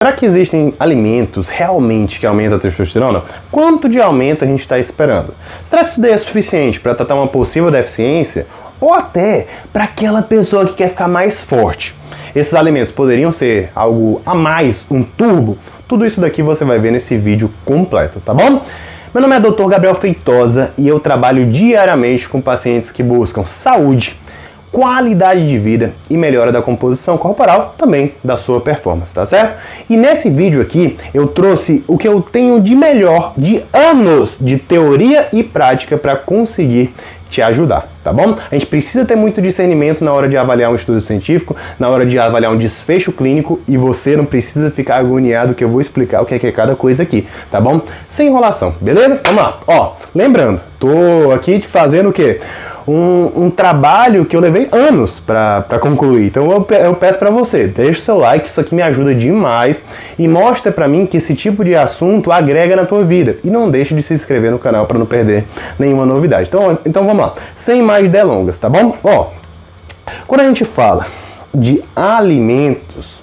Será que existem alimentos realmente que aumentam a testosterona? Quanto de aumento a gente está esperando? Será que isso daí é suficiente para tratar uma possível deficiência? Ou até para aquela pessoa que quer ficar mais forte? Esses alimentos poderiam ser algo a mais, um turbo? Tudo isso daqui você vai ver nesse vídeo completo, tá bom? Meu nome é Dr. Gabriel Feitosa e eu trabalho diariamente com pacientes que buscam saúde, qualidade de vida e melhora da composição corporal, também da sua performance, tá certo? E nesse vídeo aqui eu trouxe o que eu tenho de melhor de anos de teoria e prática para conseguir te ajudar, tá bom? A gente precisa ter muito discernimento na hora de avaliar um estudo científico, na hora de avaliar um desfecho clínico, e você não precisa ficar agoniado que eu vou explicar o que é cada coisa aqui, tá bom? Sem enrolação, beleza? Vamos lá. Ó, lembrando, tô aqui te fazendo o quê? Um trabalho que eu levei anos para concluir. Então eu peço para você, deixa o seu like, isso aqui me ajuda demais e mostra para mim que esse tipo de assunto agrega na tua vida. E não deixe de se inscrever no canal para não perder nenhuma novidade. Então vamos lá, sem mais delongas, tá bom? Ó, quando a gente fala de alimentos,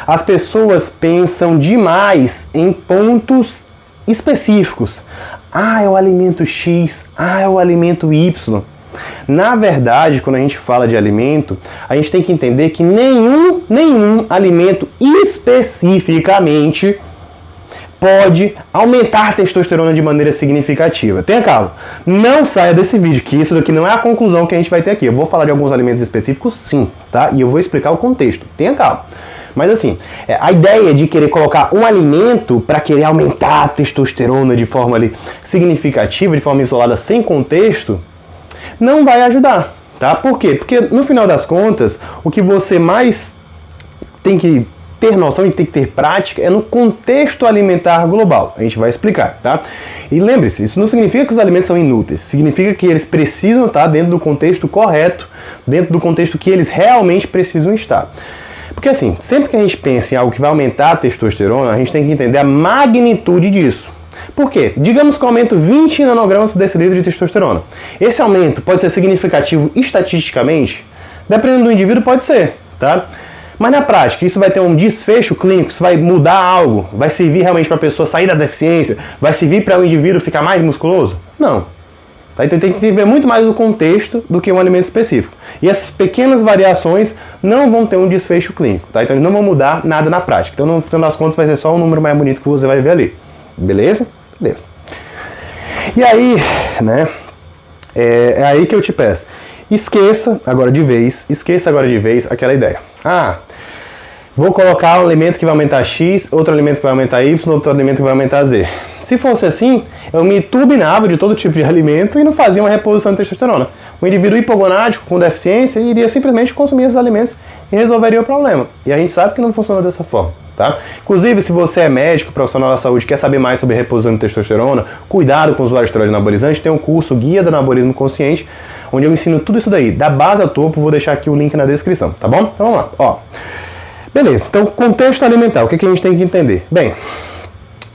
as pessoas pensam demais em pontos específicos. Ah, é o alimento X, ah, é o alimento Y. Na verdade, quando a gente fala de alimento, a gente tem que entender que nenhum alimento especificamente pode aumentar a testosterona de maneira significativa. Tenha calma, não saia desse vídeo, que isso daqui não é a conclusão que a gente vai ter aqui. Eu vou falar de alguns alimentos específicos, sim, tá? E eu vou explicar o contexto. Tenha calma. Mas assim, a ideia de querer colocar um alimento para querer aumentar a testosterona de forma ali significativa, de forma isolada, sem contexto, não vai ajudar, tá? Por quê? Porque no final das contas, o que você mais tem que ter noção e tem que ter prática é no contexto alimentar global. A gente vai explicar, tá? E lembre-se, isso não significa que os alimentos são inúteis, significa que eles precisam estar dentro do contexto correto, dentro do contexto que eles realmente precisam estar. Porque assim, sempre que a gente pensa em algo que vai aumentar a testosterona, a gente tem que entender a magnitude disso. Por quê? Digamos que eu aumento 20 nanogramas por decilitro de testosterona. Esse aumento pode ser significativo estatisticamente? Dependendo do indivíduo, pode ser, tá? Mas na prática, isso vai ter um desfecho clínico, isso vai mudar algo? Vai servir realmente para a pessoa sair da deficiência? Vai servir para o indivíduo ficar mais musculoso? Não. Tá? Então tem que ver muito mais o contexto do que um alimento específico. E essas pequenas variações não vão ter um desfecho clínico, tá? Então eles não vão mudar nada na prática. Então no final das contas vai ser só um número mais bonito que você vai ver ali. Beleza? Beleza. E aí, né, é aí que eu te peço, esqueça agora de vez aquela ideia. Ah, vou colocar um alimento que vai aumentar X, outro alimento que vai aumentar Y, outro alimento que vai aumentar Z. Se fosse assim, eu me turbinava de todo tipo de alimento e não fazia uma reposição de testosterona. O indivíduo hipogonádico com deficiência iria simplesmente consumir esses alimentos e resolveria o problema. E a gente sabe que não funciona dessa forma, tá? Inclusive, se você é médico, profissional da saúde, quer saber mais sobre reposição de testosterona, cuidado com o usuário de esteroide anabolizante, tem um curso Guia do Anabolismo Consciente, onde eu ensino tudo isso daí, da base ao topo. Vou deixar aqui o link na descrição, tá bom? Então vamos lá, ó. Beleza, então contexto alimentar, o que a gente tem que entender? Bem,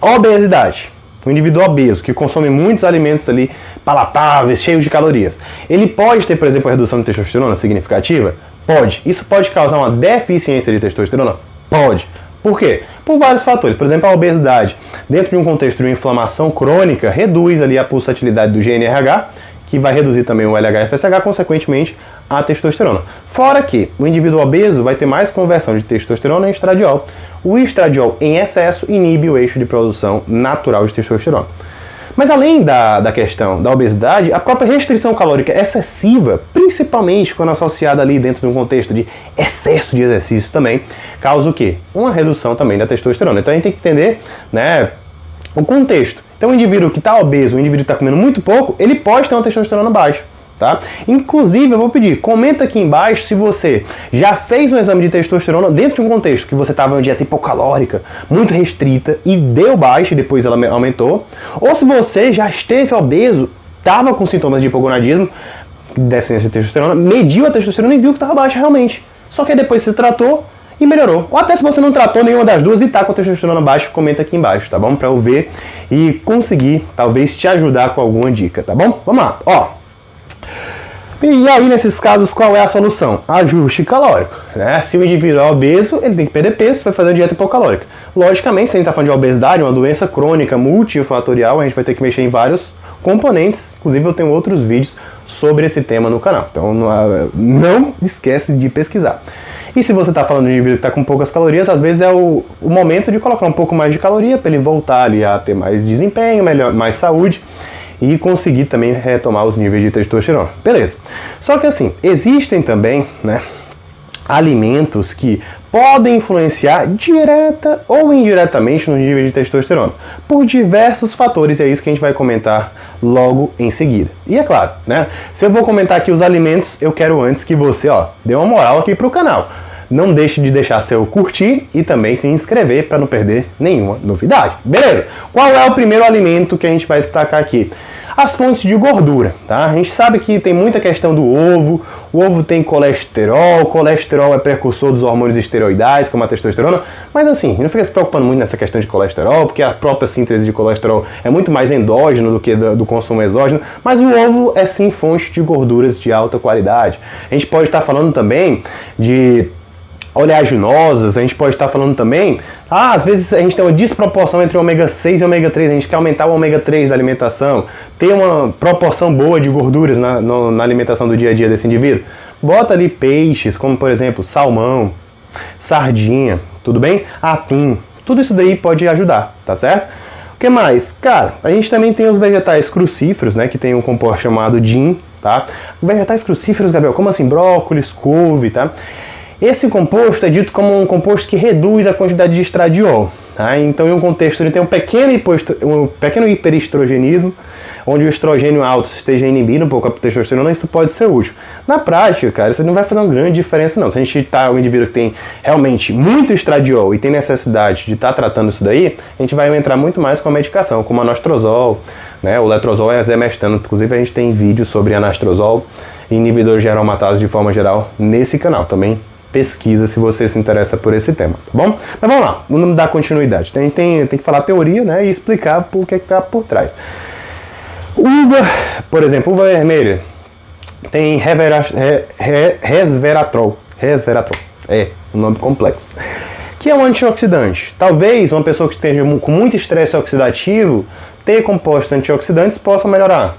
obesidade. Um indivíduo obeso que consome muitos alimentos ali palatáveis, cheios de calorias. Ele pode ter, por exemplo, a redução de testosterona significativa? Pode. Isso pode causar uma deficiência de testosterona? Pode. Por quê? Por vários fatores. Por exemplo, a obesidade, dentro de um contexto de uma inflamação crônica, reduz ali a pulsatilidade do GNRH, que vai reduzir também o LH-FSH, consequentemente a testosterona. Fora que o indivíduo obeso vai ter mais conversão de testosterona em estradiol. O estradiol em excesso inibe o eixo de produção natural de testosterona. Mas além da questão da obesidade, a própria restrição calórica excessiva, principalmente quando associada ali dentro de um contexto de excesso de exercício também, causa o quê? Uma redução também da testosterona. Então a gente tem que entender, né, o contexto. Então o indivíduo que está obeso, o indivíduo que está comendo muito pouco, ele pode ter uma testosterona baixa, tá? Inclusive, eu vou pedir, comenta aqui embaixo se você já fez um exame de testosterona dentro de um contexto que você estava em uma dieta hipocalórica, muito restrita, e deu baixa e depois ela aumentou, ou se você já esteve obeso, estava com sintomas de hipogonadismo, deficiência de testosterona, mediu a testosterona e viu que estava baixa realmente. Só que depois se tratou e melhorou. Ou até se você não tratou nenhuma das duas e tá com a testosterona baixa, comenta aqui embaixo, tá bom? Pra eu ver e conseguir, talvez, te ajudar com alguma dica, tá bom? Vamos lá, ó. E aí, nesses casos, qual é a solução? Ajuste calórico, né? Se o indivíduo é obeso, ele tem que perder peso, vai fazer uma dieta hipocalórica. Logicamente, se a gente está falando de obesidade, uma doença crônica multifatorial, a gente vai ter que mexer em vários componentes. Inclusive, eu tenho outros vídeos sobre esse tema no canal. Então, não esquece de pesquisar. E se você está falando de um indivíduo que está com poucas calorias, às vezes é o momento de colocar um pouco mais de caloria para ele voltar ali a ter mais desempenho, mais saúde e conseguir também retomar os níveis de testosterona. Beleza. Só que assim, existem também, né, alimentos que podem influenciar direta ou indiretamente no nível de testosterona, por diversos fatores, e é isso que a gente vai comentar logo em seguida. E é claro, né, se eu vou comentar aqui os alimentos, eu quero antes que você, dê uma moral aqui pro canal. Não deixe de deixar seu curtir e também se inscrever para não perder nenhuma novidade. Beleza? Qual é o primeiro alimento que a gente vai destacar aqui? As fontes de gordura, tá? A gente sabe que tem muita questão do ovo. O ovo tem colesterol. O colesterol é precursor dos hormônios esteroidais, como a testosterona. Mas assim, não fica se preocupando muito nessa questão de colesterol, porque a própria síntese de colesterol é muito mais endógeno do que do consumo exógeno. Mas o ovo é sim fonte de gorduras de alta qualidade. A gente pode estar falando também de oleaginosas, a gente pode estar falando também, às vezes a gente tem uma desproporção entre o ômega 6 e o ômega 3, a gente quer aumentar o ômega 3 da alimentação, ter uma proporção boa de gorduras na alimentação do dia a dia desse indivíduo. Bota ali peixes, como por exemplo, salmão, sardinha, tudo bem? Atum, tudo isso daí pode ajudar, tá certo? O que mais? Cara, a gente também tem os vegetais crucíferos, né, que tem um composto chamado DIN, tá? Vegetais crucíferos, Gabriel, como assim? Brócolis, couve, tá? Esse composto é dito como um composto que reduz a quantidade de estradiol. Tá? Então, em um contexto, ele tem um pequeno hiperestrogenismo, onde o estrogênio alto esteja inibindo um pouco a testosterona, isso pode ser útil. Na prática, cara, isso não vai fazer uma grande diferença, não. Se a gente tá um indivíduo que tem realmente muito estradiol e tem necessidade de estar tratando isso daí, a gente vai entrar muito mais com a medicação, como anastrozol, né? O letrozol e a azemestano. Inclusive, a gente tem vídeo sobre anastrozol e inibidores de aromatase de forma geral nesse canal também. Pesquisa se você se interessa por esse tema, tá bom? Mas vamos lá, vamos dar continuidade. Tem que falar teoria, né, e explicar o que está por trás. Uva, por exemplo, uva vermelha, tem resveratrol, é um nome complexo, que é um antioxidante. Talvez uma pessoa que esteja com muito estresse oxidativo, ter compostos antioxidantes possa melhorar.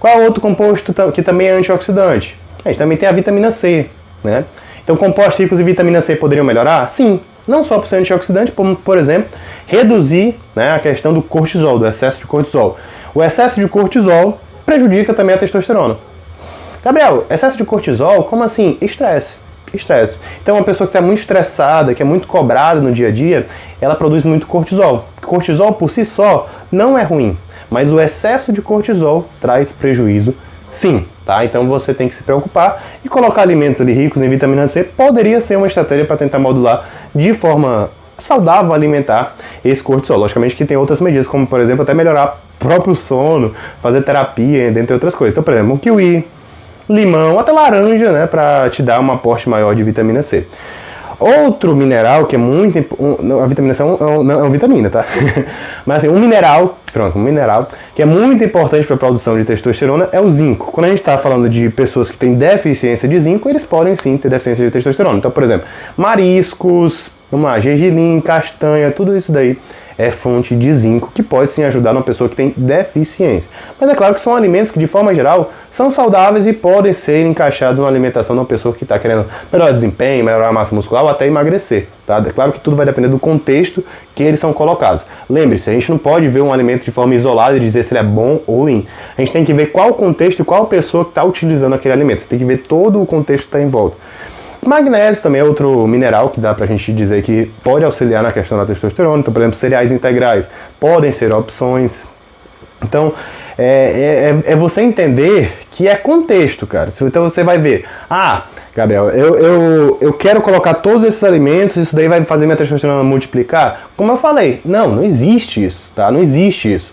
Qual é outro composto que também é antioxidante? A gente também tem a vitamina C, né? Então, compostos ricos em vitamina C poderiam melhorar? Sim, não só por ser antioxidante, como, por exemplo, reduzir, né, a questão do cortisol, do excesso de cortisol. O excesso de cortisol prejudica também a testosterona. Gabriel, excesso de cortisol? Como assim? Estresse. Então, uma pessoa que está muito estressada, que é muito cobrada no dia a dia, ela produz muito cortisol. Cortisol, por si só, não é ruim, mas o excesso de cortisol traz prejuízo, sim. Tá? Então você tem que se preocupar e colocar alimentos ali ricos em vitamina C poderia ser uma estratégia para tentar modular de forma saudável alimentar esse cortisol. Logicamente que tem outras medidas, como por exemplo até melhorar o próprio sono, fazer terapia, dentre outras coisas. Então, por exemplo, um kiwi, limão, até laranja, né, para te dar um aporte maior de vitamina C. Outro mineral que é muito... a vitamina C não é uma vitamina, tá? Mas assim, um mineral que é muito importante para a produção de testosterona é o zinco. Quando a gente está falando de pessoas que têm deficiência de zinco, eles podem sim ter deficiência de testosterona. Então, por exemplo, mariscos, vamos lá, gergelim, castanha, tudo isso daí é fonte de zinco, que pode sim ajudar uma pessoa que tem deficiência. Mas é claro que são alimentos que, de forma geral, são saudáveis e podem ser encaixados na alimentação de uma pessoa que está querendo melhorar desempenho, melhorar a massa muscular ou até emagrecer. Tá? É claro que tudo vai depender do contexto que eles são colocados. Lembre-se, a gente não pode ver um alimento de forma isolada e dizer se ele é bom ou ruim. A gente tem que ver qual contexto e qual pessoa que está utilizando aquele alimento. Você tem que ver todo o contexto que está em volta. Magnésio também é outro mineral que dá pra gente dizer que pode auxiliar na questão da testosterona. Então, por exemplo, cereais integrais podem ser opções. Então, é você entender que é contexto, cara. Então você vai ver, Gabriel, eu quero colocar todos esses alimentos, isso daí vai fazer minha testosterona multiplicar? Como eu falei, não existe isso, tá? Não existe isso.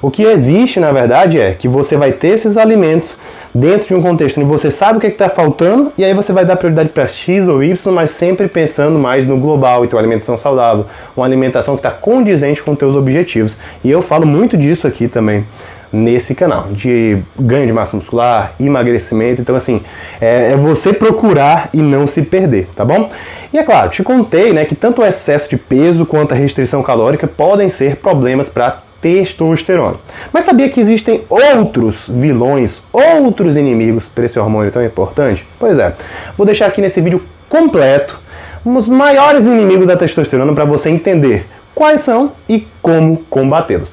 O que existe, na verdade, é que você vai ter esses alimentos dentro de um contexto onde você sabe o que está faltando e aí você vai dar prioridade para X ou Y, mas sempre pensando mais no global, então alimentação saudável, uma alimentação que está condizente com os teus objetivos. E eu falo muito disso aqui também nesse canal, de ganho de massa muscular, emagrecimento. Então, assim, é você procurar e não se perder, tá bom? E é claro, te contei, né, que tanto o excesso de peso quanto a restrição calórica podem ser problemas para testosterona. Mas sabia que existem outros vilões, outros inimigos para esse hormônio tão importante? Pois é, vou deixar aqui nesse vídeo completo os maiores inimigos da testosterona para você entender quais são e como combatê-los.